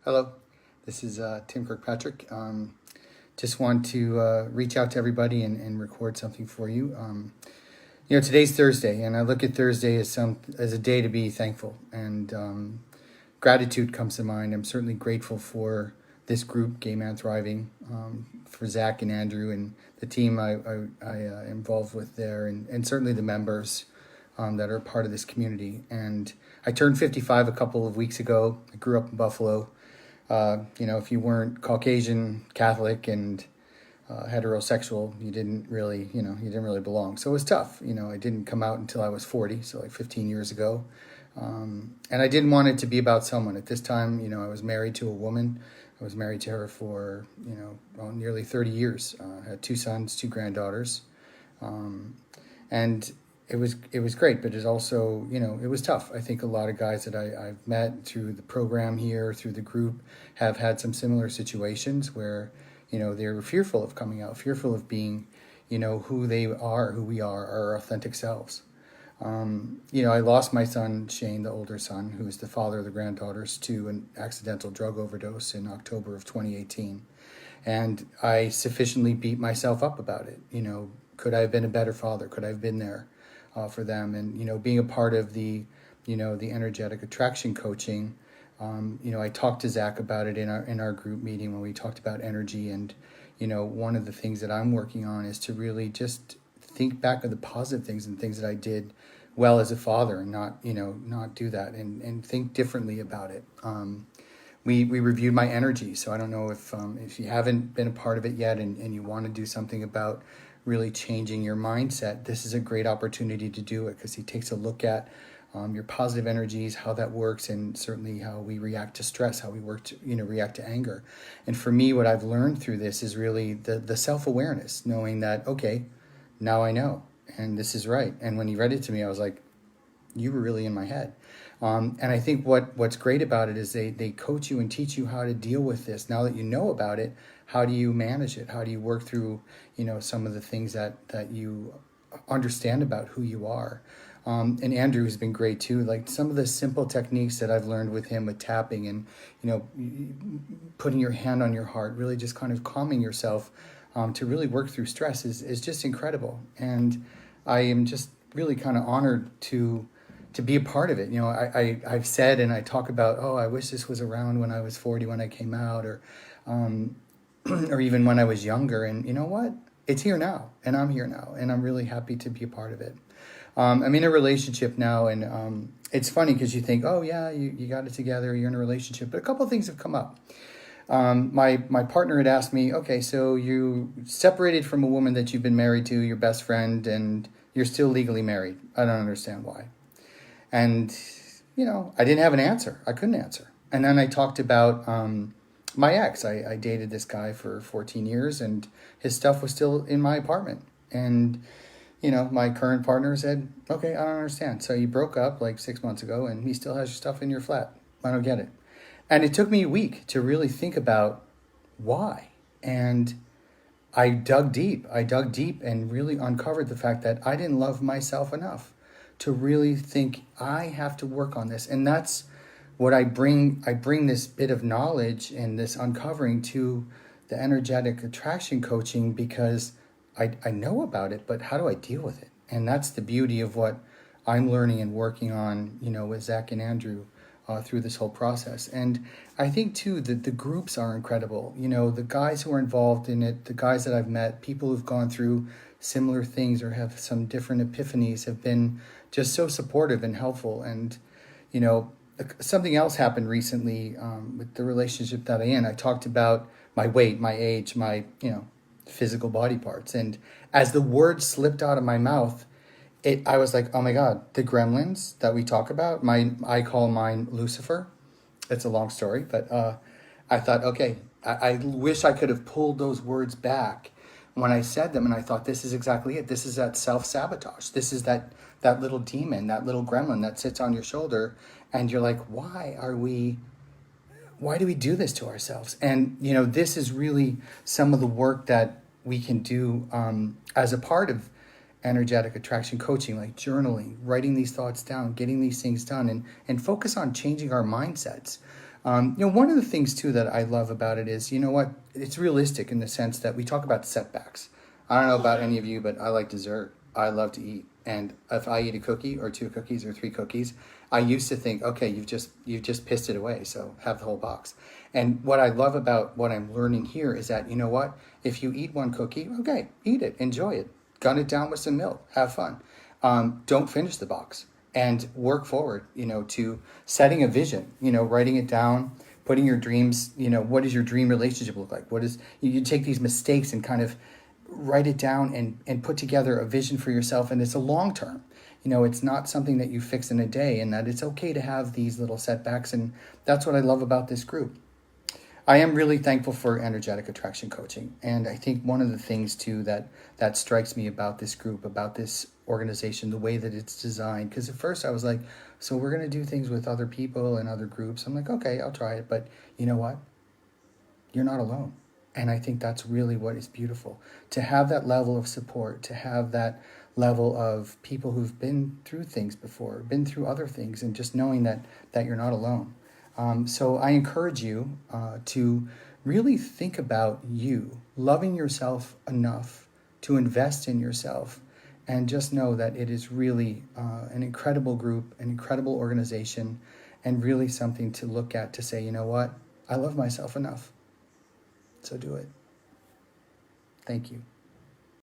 Hello, this is Tim Kirkpatrick. Just want to reach out to everybody and record something for you. Today's Thursday, and I look at Thursday as a day to be thankful, and gratitude comes to mind. I'm certainly grateful for this group, Gay Man Thriving, for Zach and Andrew and the team I involved with there, and certainly the members that are part of this community. And I turned 55 a couple of weeks ago. I grew up in Buffalo. If you weren't Caucasian, Catholic, and heterosexual, you didn't really belong. So it was tough. I didn't come out until I was 40, so like 15 years ago. And I didn't want it to be about someone. At this time, I was married to a woman. I was married to her for, nearly 30 years. I had 2 sons, 2 granddaughters. And it was great, but it also, it was tough. I think a lot of guys that I've met through the program here, through the group, have had some similar situations where, they're fearful of coming out, fearful of being, who they are, who we are, our authentic selves. I lost my son, Shane, the older son, who is the father of the granddaughters, to an accidental drug overdose in October of 2018. And I sufficiently beat myself up about it. Could I have been a better father? Could I have been there for them? And, being a part of the energetic attraction coaching, I talked to Zach about it in our group meeting when we talked about energy. And, one of the things that I'm working on is to really just think back of the positive things and things that I did well as a father, and not do that, and think differently about it. We reviewed my energy. So I don't know if you haven't been a part of it yet and you want to do something about really changing your mindset, this is a great opportunity to do it, because he takes a look at your positive energies, how that works, and certainly how we react to stress, how we react to anger. And for me, what I've learned through this is really the self-awareness, knowing that, okay, now I know, and this is right. And when he read it to me, I was like, you were really in my head. And I think what's great about it is they coach you and teach you how to deal with this. Now that you know about it, how do you manage it? How do you work through, some of the things that you understand about who you are? And Andrew has been great too. Like some of the simple techniques that I've learned with him, with tapping and, putting your hand on your heart, really just kind of calming yourself to really work through stress is just incredible. And I am just really kind of honored to be a part of it. I've said, and I talk about, I wish this was around when I was 40, when I came out, or or even when I was younger. And you know what? It's here now, and I'm here now, and I'm really happy to be a part of it. I'm in a relationship now, and it's funny because you think, oh yeah, you got it together, you're in a relationship, but a couple of things have come up. My partner had asked me, okay, so you separated from a woman that you've been married to, your best friend, and you're still legally married. I don't understand why. And, I didn't have an answer. I couldn't answer. And then I talked about my ex. I dated this guy for 14 years, and his stuff was still in my apartment. And, my current partner said, okay, I don't understand. So you broke up like 6 months ago, and he still has your stuff in your flat. I don't get it. And it took me a week to really think about why. And I dug deep and really uncovered the fact that I didn't love myself enough to really think I have to work on this. And that's what I bring this bit of knowledge and this uncovering to the energetic attraction coaching, because I know about it, but how do I deal with it? And that's the beauty of what I'm learning and working on, with Zach and Andrew through this whole process. And I think too that the groups are incredible. The guys who are involved in it, the guys that I've met, people who've gone through similar things or have some different epiphanies, have been just so supportive and helpful. And, something else happened recently with the relationship that I'm in. I talked about my weight, my age, my, physical body parts. And as the words slipped out of my mouth, I was like, oh my God, the gremlins that we talk about, I call mine Lucifer. It's a long story, but I thought, okay, I wish I could have pulled those words back when I said them. And I thought, this is exactly it. This is that self-sabotage. This is that little demon, that little gremlin that sits on your shoulder. And you're like, why do we do this to ourselves? And, this is really some of the work that we can do as a part of energetic attraction coaching, like journaling, writing these thoughts down, getting these things done, and focus on changing our mindsets. One of the things too that I love about it is, you know what, it's realistic in the sense that we talk about setbacks. I don't know about any of you, but I like dessert. I love to eat, and if I eat a cookie or two cookies or three cookies, I used to think, okay, you've just pissed it away, so have the whole box. And what I love about what I'm learning here is that, you know what, if you eat one cookie, okay, eat it, enjoy it, gun it down with some milk, have fun. Don't finish the box and work forward, to setting a vision, writing it down, putting your dreams, what does your dream relationship look like? What is, you take these mistakes and kind of write it down and put together a vision for yourself. And it's a long term, it's not something that you fix in a day, and that it's okay to have these little setbacks. And that's what I love about this group. I am really thankful for energetic attraction coaching. And I think one of the things too that strikes me about this group, about this organization, the way that it's designed, because at first I was like, so we're going to do things with other people and other groups. I'm like, okay, I'll try it. But you know what? You're not alone. And I think that's really what is beautiful, to have that level of support, to have that level of people who've been through things before, been through other things, and just knowing that you're not alone. So I encourage you to really think about you, loving yourself enough to invest in yourself, and just know that it is really an incredible group, an incredible organization, and really something to look at to say, you know what, I love myself enough. So do it. Thank you.